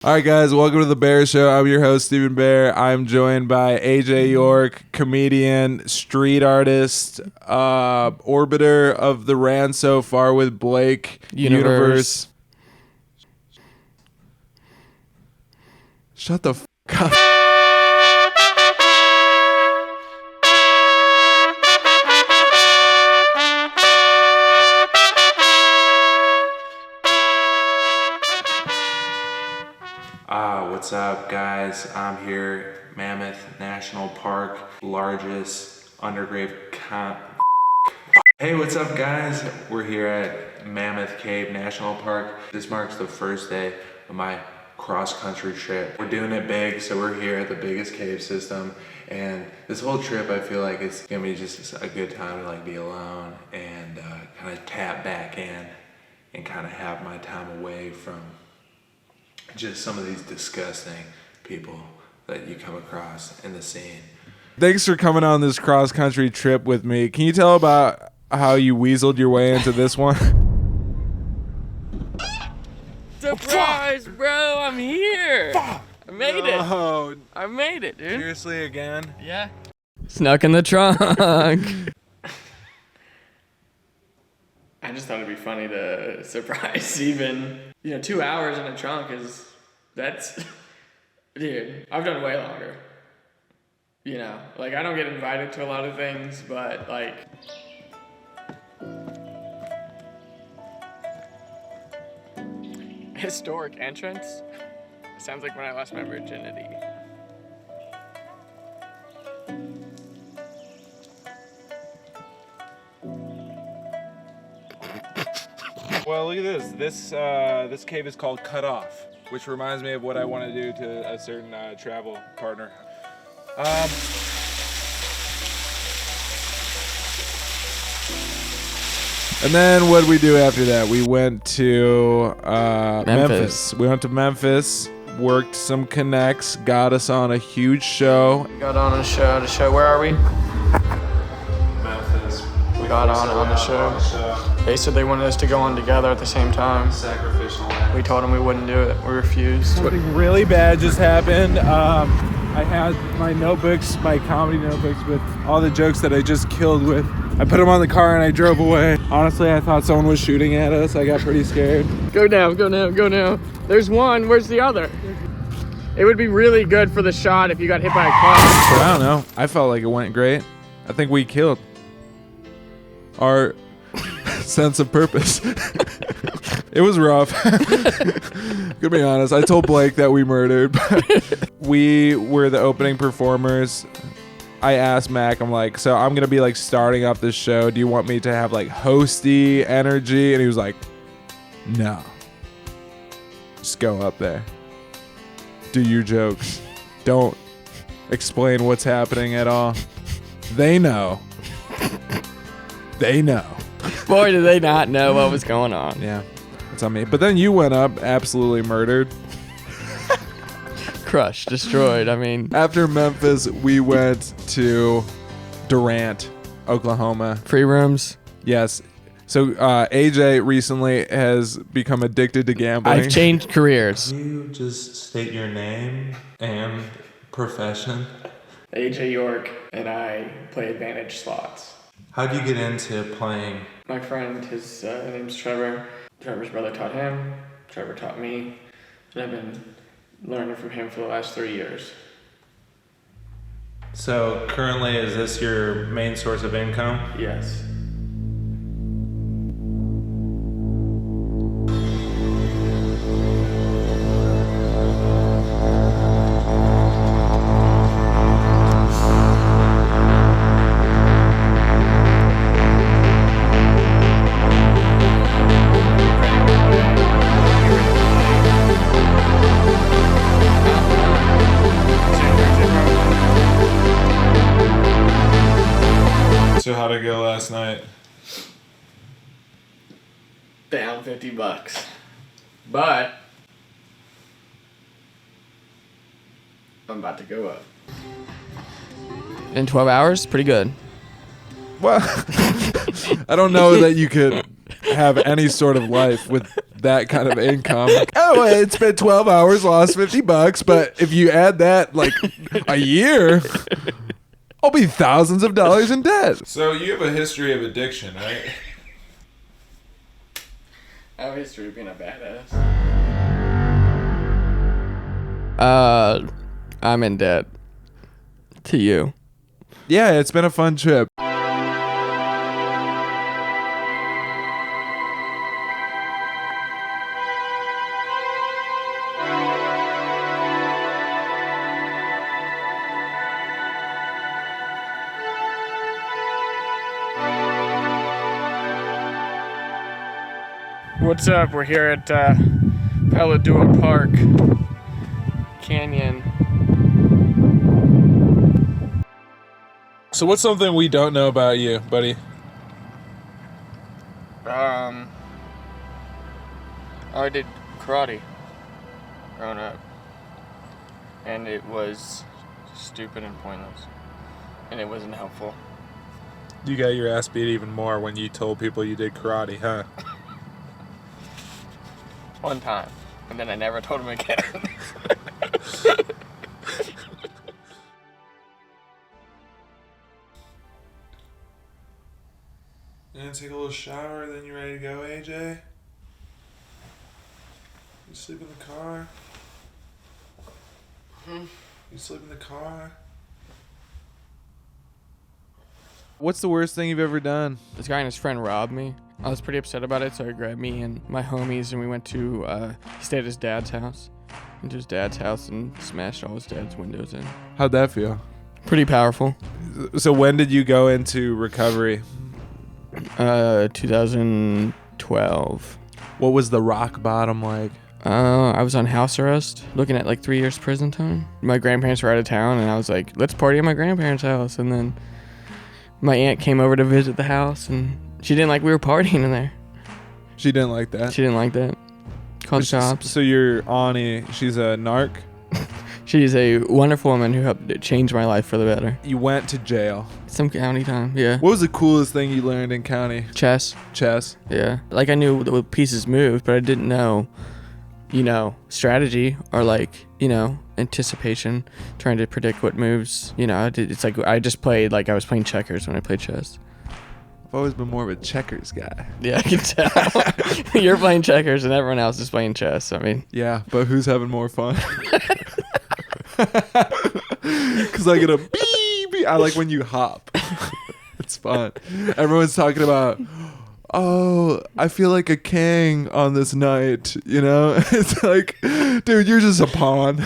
All right, guys, welcome to the Baer Show. I'm your host, Stephen Baer. I'm joined by AJ York, comedian, street artist, orbiter of the Ran So Far with Blake universe. Shut the fuck up. What's up, guys? I'm here, Mammoth National Park, largest undergrave Hey, what's up, guys? We're here at Mammoth Cave National Park. This marks the first day of my cross-country trip. We're doing it big, so we're here at the biggest cave system, and this whole trip, I feel like it's gonna be just a good time to like be alone and kind of tap back in and kind of have my time away from just some of these disgusting people that you come across in the scene. Thanks for coming on this cross-country trip with me. Can you tell about how you weaseled your way into this one? Surprise, bro! I'm here! I made it! I made it, dude. Seriously, again? Yeah. Snuck in the trunk. I just thought it'd be funny to surprise even. 2 hours in a trunk that's, dude, I've done way longer. I don't get invited to a lot of things, but historic entrance sounds like when I lost my virginity. Well, look at this. This cave is called Cut Off, which reminds me of what I want to do to a certain travel partner. And then what did we do after that? We went to Memphis. We went to Memphis, worked some connects, got us on a huge show. Got on a show. The show, where are we? Memphis. We got on the show. They said they wanted us to go on together at the same time. Sacrificial lamb. We told them we wouldn't do it. We refused. Something really bad just happened. I had my notebooks, my comedy notebooks with all the jokes that I just killed with. I put them on the car and I drove away. Honestly, I thought someone was shooting at us. I got pretty scared. Go now, go now, go now. There's one. Where's the other? It would be really good for the shot if you got hit by a car. I don't know. I felt like it went great. I think we killed our sense of purpose. It was rough. To be honest, I told Blake that we murdered, but we were the opening performers. I asked Mac, I'm like, so I'm gonna be like starting up this show. Do you want me to have like hosty energy? And he was like, no. Just go up there. Do your jokes. Don't explain what's happening at all. They know. They know. Boy, did they not know what was going on. Yeah, that's on me. But then you went up, absolutely murdered. Crushed, destroyed. I mean, after Memphis, we went to Durant, Oklahoma. Free rooms. Yes. So AJ recently has become addicted to gambling. I've changed careers. Can you just state your name and profession? AJ York and I play advantage slots. How did you get into playing? My friend, his name's Trevor. Trevor's brother taught him. Trevor taught me. And I've been learning from him for the last 3 years. So currently, is this your main source of income? Yes. So how'd it go last night? Down $50. But I'm about to go up. In 12 hours? Pretty good. Well, I don't know that you could have any sort of life with that kind of income. well, it's been 12 hours, lost $50, but if you add that like a year, I'll be thousands of dollars in debt. So you have a history of addiction, right? I have a history of being a badass. I'm in debt. To you. Yeah, it's been a fun trip. What's up? We're here at Paladua Park Canyon. So what's something we don't know about you, buddy? I did karate growing up, and it was stupid and pointless, and it wasn't helpful. You got your ass beat even more when you told people you did karate, huh? One time, and then I never told him again. You gonna take a little shower, then you ready to go, AJ? You sleep in the car? You sleep in the car? What's the worst thing you've ever done? This guy and his friend robbed me. I was pretty upset about it, so I grabbed me and my homies, and we went to, he stayed at his dad's house. Went to his dad's house and smashed all his dad's windows in. How'd that feel? Pretty powerful. So when did you go into recovery? 2012. What was the rock bottom like? I was on house arrest, looking at like 3 years prison time. My grandparents were out of town, and I was like, let's party at my grandparents' house. And then my aunt came over to visit the house, and she didn't like we were partying in there. She didn't like that? She didn't like that. Called shops. So your auntie, she's a narc? She's a wonderful woman who helped change my life for the better. You went to jail. Some county time, yeah. What was the coolest thing you learned in county? Chess. Chess? Yeah. Like I knew the pieces moved, but I didn't know, strategy or anticipation, trying to predict what moves. It's like I just played like I was playing checkers when I played chess. I've always been more of a checkers guy. Yeah, I can tell. You're playing checkers and everyone else is playing chess. I mean. Yeah, but who's having more fun? Because I get a beep. I like when you hop. It's fun. Everyone's talking about, oh, I feel like a king on this night. It's like, dude, you're just a pawn.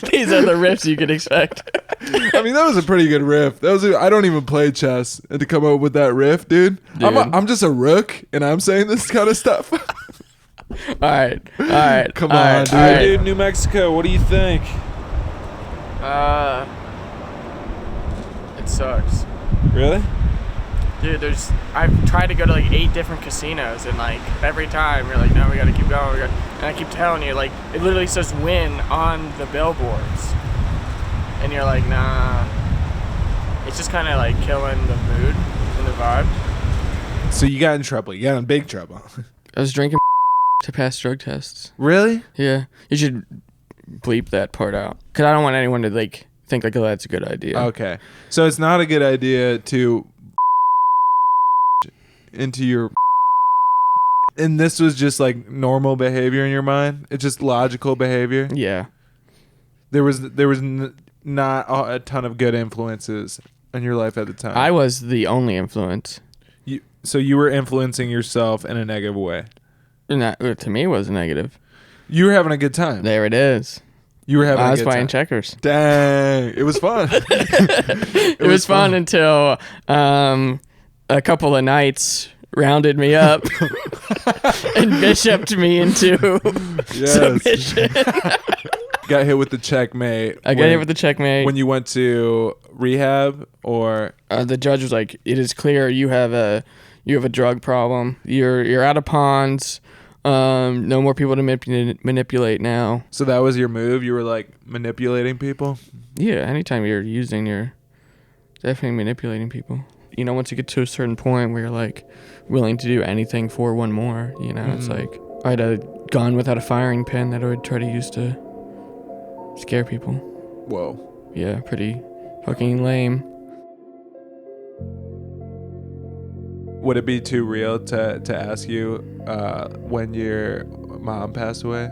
These are the riffs you could expect. I mean, that was a pretty good riff. I don't even play chess, and to come up with that riff, dude. I'm just a rook, and I'm saying this kind of stuff. All right. Come on, dude. Right. Dude, New Mexico, what do you think? It sucks. Really? Dude, I've tried to go to like 8 different casinos, and like every time you're like, no, we gotta keep going. And I keep telling you, like, it literally says win on the billboards. And you're like, nah. It's just kind of like killing the mood and the vibe. So you got in trouble. You got in big trouble. I was drinking to pass drug tests. Really? Yeah. You should bleep that part out. Because I don't want anyone to like think like, oh, that's a good idea. Okay. So it's not a good idea to into your, and this was just like normal behavior in your mind. It's just logical behavior. Yeah. There was not a ton of good influences in your life at the time. I was the only influence. So you were influencing yourself in a negative way. And that, to me, was negative. You were having a good time. There it is. You were having a good time. I was playing checkers. Dang. It was fun. It was fun until a couple of knights rounded me up and bishoped me into submission. Got hit with the checkmate. I got hit with the checkmate. When you went to rehab, or the judge was like, it is clear you have a drug problem. You're out of pawns. No more people to manipulate now. So that was your move? You were like manipulating people? Yeah, anytime you're using, you're definitely manipulating people. Once you get to a certain point where you're like willing to do anything for one more, it's like I had a gun without a firing pin that I would try to use to scare people. Whoa. Yeah, pretty fucking lame. Would it be too real to ask you when your mom passed away?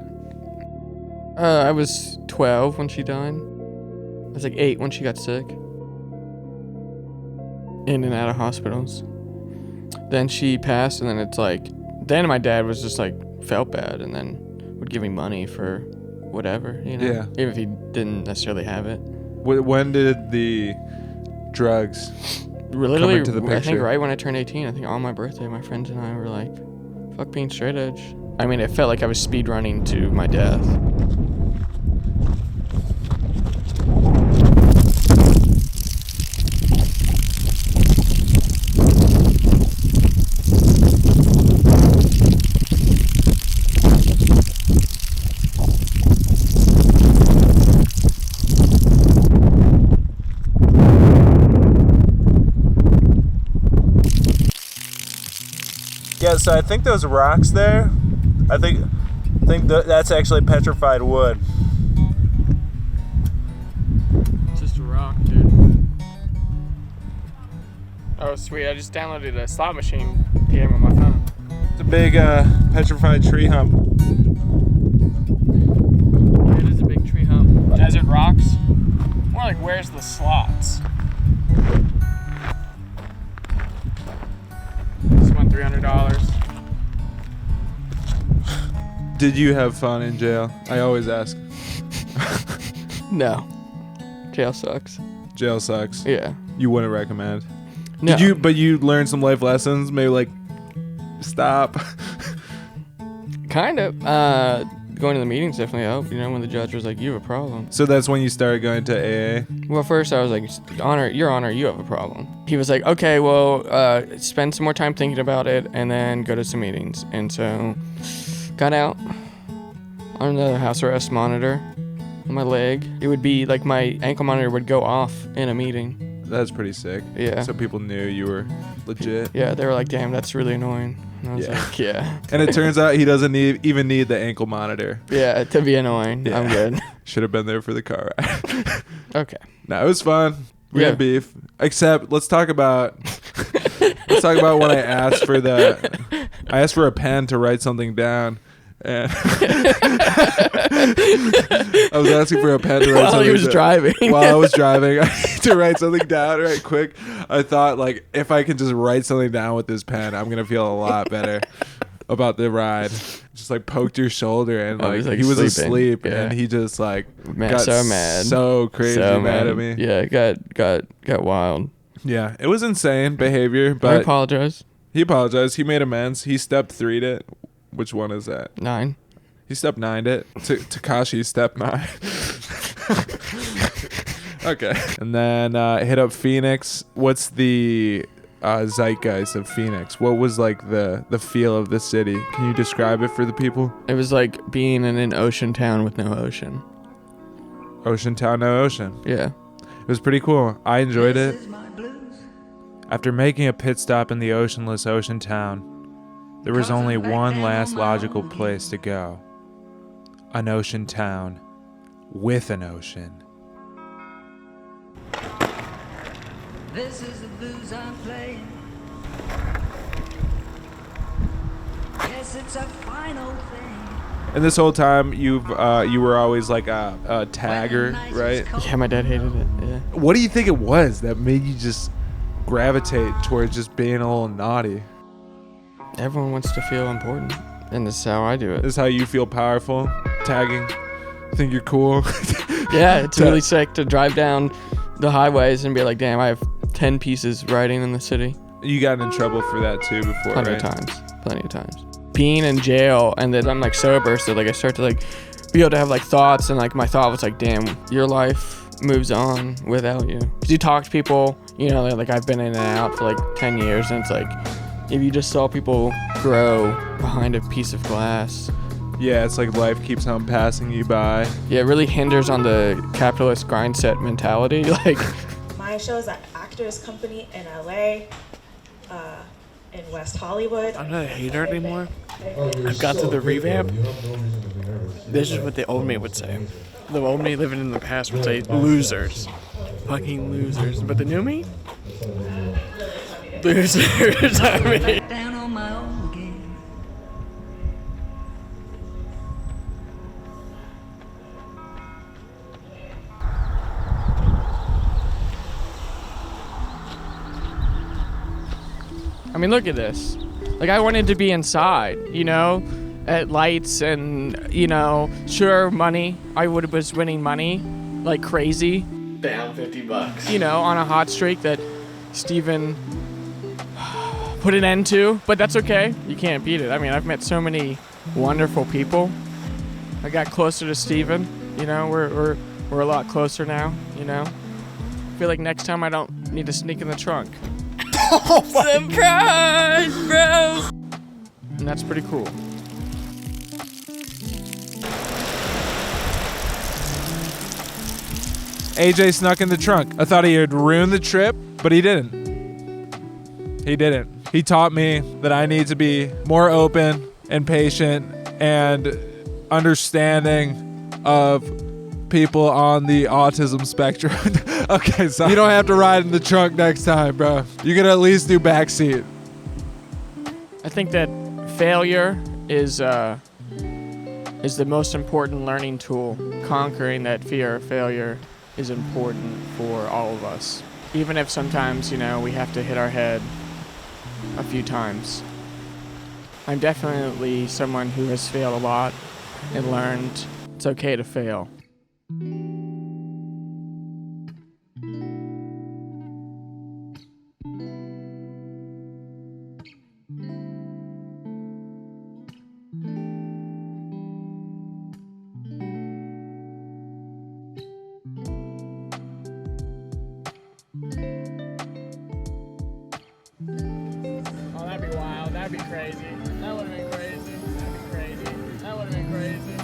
I was 12 when she died. I was like 8 when she got sick. In and out of hospitals. Then she passed, and then it's like, then my dad was just like, felt bad, and then would give me money for whatever, you know? Yeah. Even if he didn't necessarily have it. When did the drugs Literally, come into the picture? I think right when I turned 18, I think on my birthday, my friends and I were like, fuck being straight edge. I mean, it felt like I was speed running to my death. Yeah, so I think those rocks there, I think that's actually petrified wood. Just a rock, dude. Oh, sweet. I just downloaded a slot machine game on my phone. It's a big petrified tree hump. It is a big tree hump. Desert rocks? More like, where's the slots? This one $300. Did you have fun in jail? I always ask. No. Jail sucks. Jail sucks. Yeah. You wouldn't recommend. No. But you learned some life lessons? Maybe like, stop. Kind of. Going to the meetings definitely helped, you know, when the judge was like, you have a problem. So that's when you started going to AA? Well, first I was like, Your Honor, you have a problem. He was like, okay, well, spend some more time thinking about it and then go to some meetings. And so, got out on the house arrest monitor on my leg. It would be like my ankle monitor would go off in a meeting. That's pretty sick. Yeah. So people knew you were legit. Yeah, they were like, damn, that's really annoying. And I was like, yeah. And it turns out he doesn't even need the ankle monitor. Yeah, to be annoying. Yeah. I'm good. Should have been there for the car ride. Okay. No, it was fun. We Yeah. had beef. Except, let's talk about when I asked for a pen to write something down. And I was asking for a pen to write While something he was driving. While I was driving, I need to write something down right quick. I thought, like, if I can just write something down with this pen, I'm going to feel a lot better about the ride. Just, like, poked your shoulder, and, like, he was asleep, Yeah. and he just, like, Man, got so mad. so crazy mad at me. Yeah, it got wild. Yeah, it was insane behavior, I but apologize. he apologized. He made amends. He step 3'd it. Which one is that? 9. He step 9'd it. Takashi step 9. Okay. And then hit up Phoenix. What's the zeitgeist of Phoenix? What was like the feel of the city? Can you describe it for the people? It was like being in an ocean town with no ocean. Ocean town, no ocean. Yeah. It was pretty cool. I enjoyed it. After making a pit stop in the oceanless ocean town, there was only one last logical place to go. An ocean town with an ocean. This is the blues I'm playing. Yes, it's a final thing. And this whole time you were always like a tagger, right? Yeah, my dad hated it. Yeah. What do you think it was that made you just gravitate towards just being a little naughty? Everyone wants to feel important, and this is how I do it. This is how you feel powerful? Tagging? Think you're cool? Yeah, it's really sick to drive down the highways and be like, damn, I have 10 pieces riding in the city. You got in trouble for that too before, Plenty right? of times. Being in jail, and then I'm like sober, so like I start to like be able to have like thoughts, and like my thought was like, damn, your life moves on without you. 'Cause you talk to people, you know, like I've been in and out for like 10 years, and it's like, if you just saw people grow behind a piece of glass. Yeah, it's like life keeps on passing you by. Yeah, it really hinders on the capitalist grind set mentality. Like, My show is at Actors Company in LA, in West Hollywood. I'm not a hater anymore. I've got to the revamp. This is what the old me would say. The old me living in the past would say, losers. Fucking losers. But the new me? Losers, I mean. Down on my own again. I mean, look at this. Like, I wanted to be inside, you know, at lights and, you know, sure, money. I was winning money like crazy. Down $50. You know, on a hot streak that Steven put an end to, but that's okay. You can't beat it. I mean, I've met so many wonderful people. I got closer to Steven, you know, we're a lot closer now, you know. I feel like next time I don't need to sneak in the trunk. Surprise, bro! And that's pretty cool. AJ snuck in the trunk. I thought he would ruin the trip, but he didn't. He didn't. He taught me that I need to be more open and patient and understanding of people on the autism spectrum. Okay, so you don't have to ride in the trunk next time, bro. You can at least do backseat. I think that failure is the most important learning tool. Conquering that fear of failure is important for all of us. Even if sometimes, you know, we have to hit our head a few times. I'm definitely someone who has failed a lot and learned it's okay to fail. Oh, that'd be wild. That'd be crazy. That would have been crazy. That'd be crazy. That would have been crazy.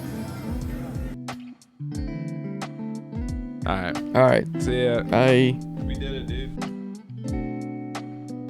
All right. All right. See ya. Bye. We did it, dude.